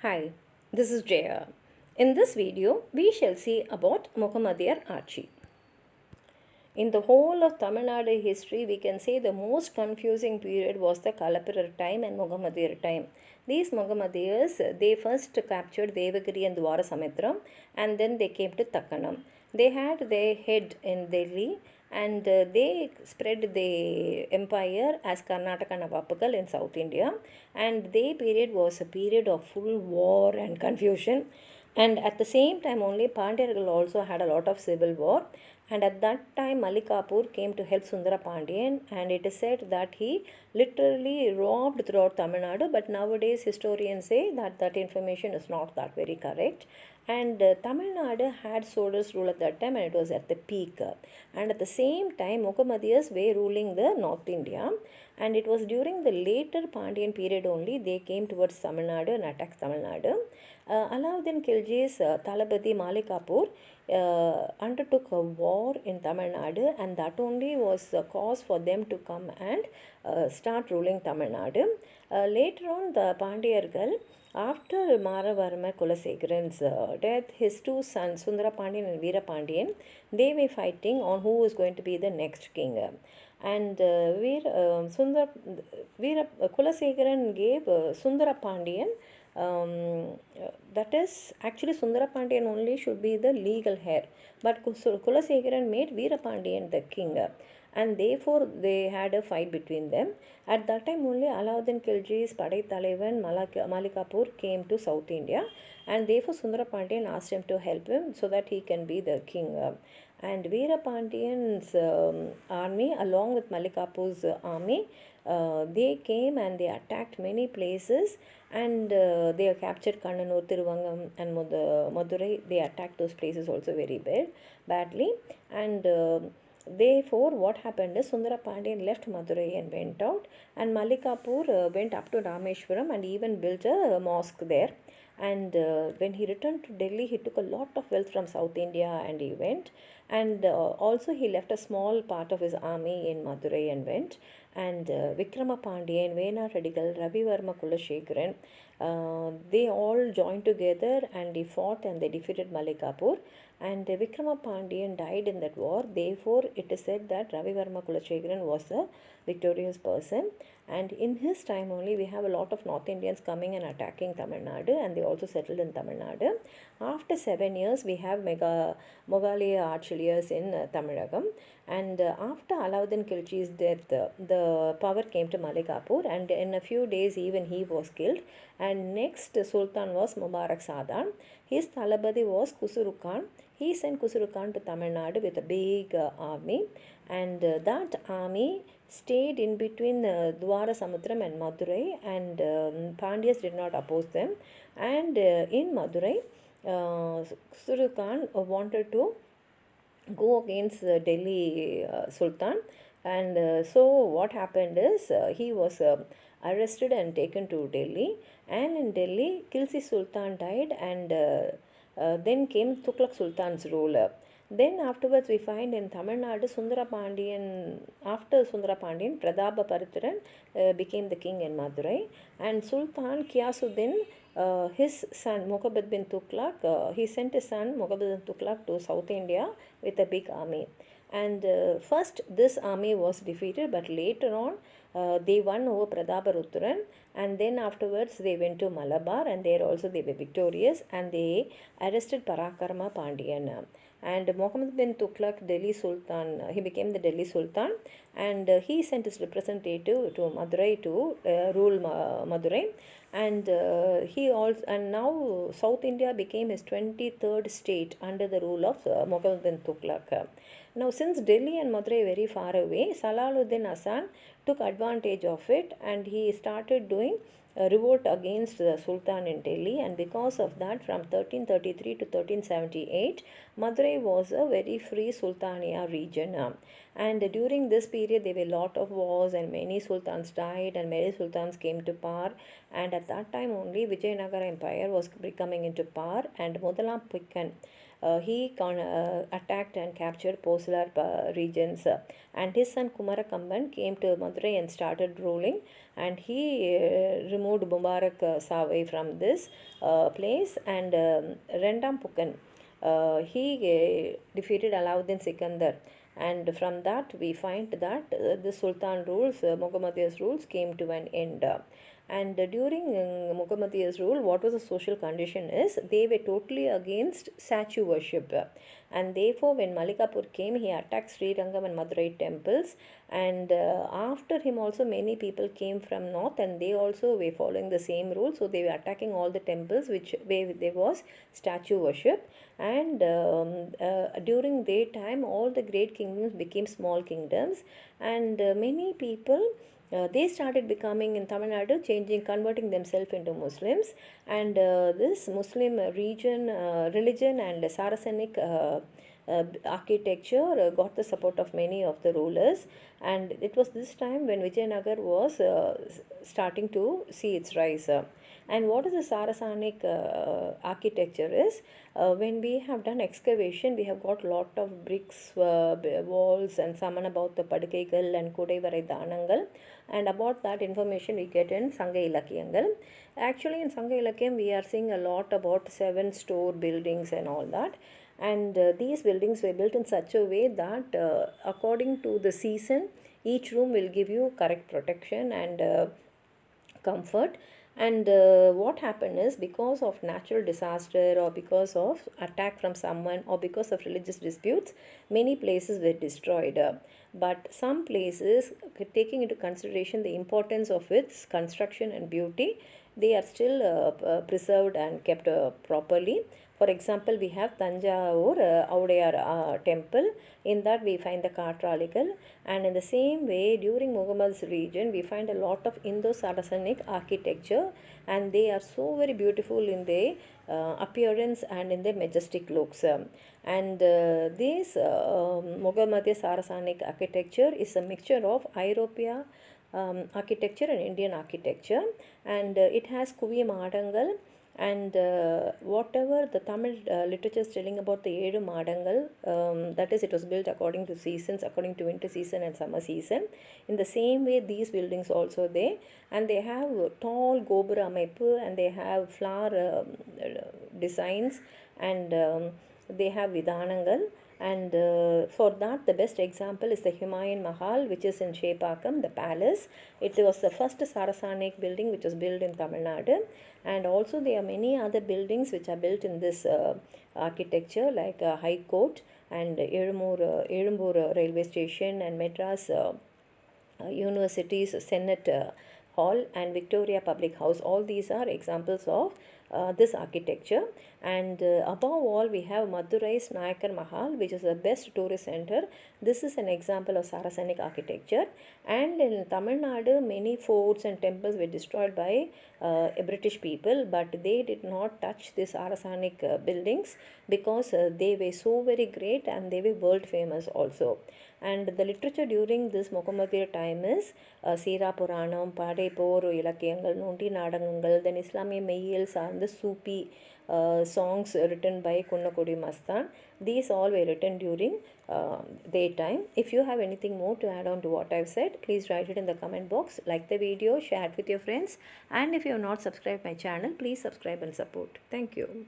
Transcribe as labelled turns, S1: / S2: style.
S1: Hi, this is Jaya. In this video, we shall see about Muhammadiyar Archie. In the whole of Tamil Nadu history, we can say the most confusing period was the Kalapirar time and Muhammadiyar time. These Muhammadiyars, they first captured Devagiri and Dwarasamitram and then they came to Takkanam. They had their head in Delhi and they spread the empire as Karnataka Navapakal in South India, and their period was a period of full war and confusion, and at the same time only Pandyagal also had a lot of civil war, and at that time Malikapur came to help Sundara Pandian, and it is said that he literally robbed throughout Tamil Nadu, but nowadays historians say that that information is not that very correct. And Tamil Nadu had soldiers rule at that time, and it was at the peak. And at the same time Muhammadiyas were ruling the North India, and it was during the later Pandyan period only they came towards Tamil Nadu and attacked Tamil Nadu. Alauddin Khilji's Talabadi Malikapur undertook a war in Tamil Nadu, and that only was a cause for them to come and start ruling Tamil Nadu. Later on, the Pandyargal, after Maravarma Kulasegaran's death, his two sons, Sundara Pandian and Veera Pandian, they were fighting on who was going to be the next king. And Veera Kulasegaran gave Sundara Pandian, that is actually Sundara Pandian only should be the legal heir, but Kulasegaran made Veera Pandian the king, and therefore they had a fight between them. At that time only Alauddin Khilji's Padai Talevan Malikapur came to South India, and therefore Sundara Pandian asked him to help him so that he can be the king. And Veera Pandian's army along with Malikapur's army, they came and they attacked many places, and they captured Kannanur, Tiruvangam and Madurai. They attacked those places also very badly, and therefore what happened is Sundara Pandian left Madurai and went out, and Malikapur went up to Rameshwaram and even built a mosque there. And when he returned to Delhi, he took a lot of wealth from South India and he went. And also he left a small part of his army in Madurai and went. And Vikrama Pandian, Vena Radigal, Ravi Varma Kulashekaran, they all joined together and they fought and they defeated Malikapur. And Vikrama Pandian died in that war. Therefore, it is said that Ravi Varma Kulashekaran was the victorious person. And in his time only, we have a lot of North Indians coming and attacking Tamil Nadu, and they also settled in Tamil Nadu. After 7 years, we have Mughaliya Archiliers in Tamilagam. And after Alauddin Khilji's death, the power came to Malikapur, and in a few days, even he was killed. And next Sultan was Mubarak Sadan. His Talabadi was Kusuru Khan. He sent Kusuru Khan to Tamil Nadu with a big army, and that army stayed in between Dwarasamudram and Madurai, and Pandyas did not oppose them. And in Madurai, Kusuru Khan wanted to go against the Delhi Sultan, and so what happened is he was arrested and taken to Delhi, and in Delhi Kilsi Sultan died, and then came Tughlaq Sultan's rule. Then afterwards we find in Tamil Nadu Sundara Pandian, after Sundara Pandian, Pratapa Paritharan became the king in Madurai, and Sultan Qiyasuddin, his son Muhammad bin Tughlaq, he sent his son Muhammad bin Tughlaq to South India with a big army. And first this army was defeated, but later on they won over Pratapa, and then afterwards they went to Malabar, and there also they were victorious, and they arrested Parakarma Pandian. And Muhammad bin Tughlaq, Delhi Sultan, he became the Delhi Sultan, and he sent his representative to Madurai to rule Madurai, and he also, and now South India became his 23rd state under the rule of Muhammad bin Tughlaq. Now, since Delhi and Madurai are very far away, Salaluddin Hasan took advantage of it, and he started doing a revolt against the Sultan in Delhi, and because of that, from 1333 to 1378, Madurai was a very free Sultania region. And during this period there were a lot of wars and many sultans died and many sultans came to power. And at that time only Vijayanagara Empire was becoming into power, and Mudalam Pikkan attacked and captured Poslar regions, and his son Kumarakamban came to Madurai and started ruling, and he removed Mubarak Savai from this place. And Rendam Pukkan, he defeated Alauddin Sikandar, and from that we find that the Sultan rules, Muhammadiyas rules came to an end. And during Muhammadiyas rule, what was the social condition is they were totally against statue worship, and therefore when Malikapur came, he attacked Sri Rangam and Madurai temples, and after him also many people came from north, and they also were following the same rule, so they were attacking all the temples which where there was statue worship. And during their time all the great kingdoms became small kingdoms, and many people they started becoming in Tamil Nadu, converting themselves into Muslims, and this Muslim religion and Saracenic architecture got the support of many of the rulers, and it was this time when Vijayanagar was starting to see its rise. And what is the Saracenic architecture is, when we have done excavation, we have got lot of bricks, walls, and Samana about the Padukaigal and Kodaivarai Danangal, and about that information we get in Sanga Ilakkiyangal. Actually in Sanga Ilakkiyam we are seeing a lot about 7 store buildings and all that, and these buildings were built in such a way that according to the season each room will give you correct protection and comfort. And what happened is, because of natural disaster or because of attack from someone or because of religious disputes, many places were destroyed. But some places, taking into consideration the importance of its construction and beauty, they are still preserved and kept properly. For example, we have Tanjavur Audayar temple. In that we find the Katralikal, and in the same way during Muhammad's region we find a lot of Indo-Saracenic architecture, and they are so very beautiful in their appearance and in their majestic looks. And this Muhammadiya Saracenic architecture is a mixture of European architecture and Indian architecture, and it has Kuvi Madangal. And whatever the Tamil literature is telling about the Edu Madangal, that is, it was built according to seasons, according to winter season and summer season. In the same way, these buildings also there, and they have tall Gobura Amaipu, and they have flower designs, and they have Vidhanangal. And for that, the best example is the Humayun Mahal, which is in Shepakam, the palace. It was the first Saracenic building which was built in Tamil Nadu. And also there are many other buildings which are built in this architecture, like High Court and Elumbur railway station and Madras University's Senate Hall and Victoria Public House. All these are examples of this architecture. And above all, we have Madurai's Nayakar Mahal, which is the best tourist center. This is an example of Saracenic architecture. And in Tamil Nadu, many forts and temples were destroyed by British people, but they did not touch these Saracenic buildings because they were so very great and they were world famous also. And the literature during this Muhammadiyya time is Sira Puranam, Padai Por Ilakkiyangal, Nunti Nadangangal, then Islamic Meyyals and the Sufi songs written by Kunnakudi Mastan. These all were written during their time. If you have anything more to add on to what I've said, please write it in the comment box. Like the video, share it with your friends, and if you have not subscribed my channel, please subscribe and support. Thank you.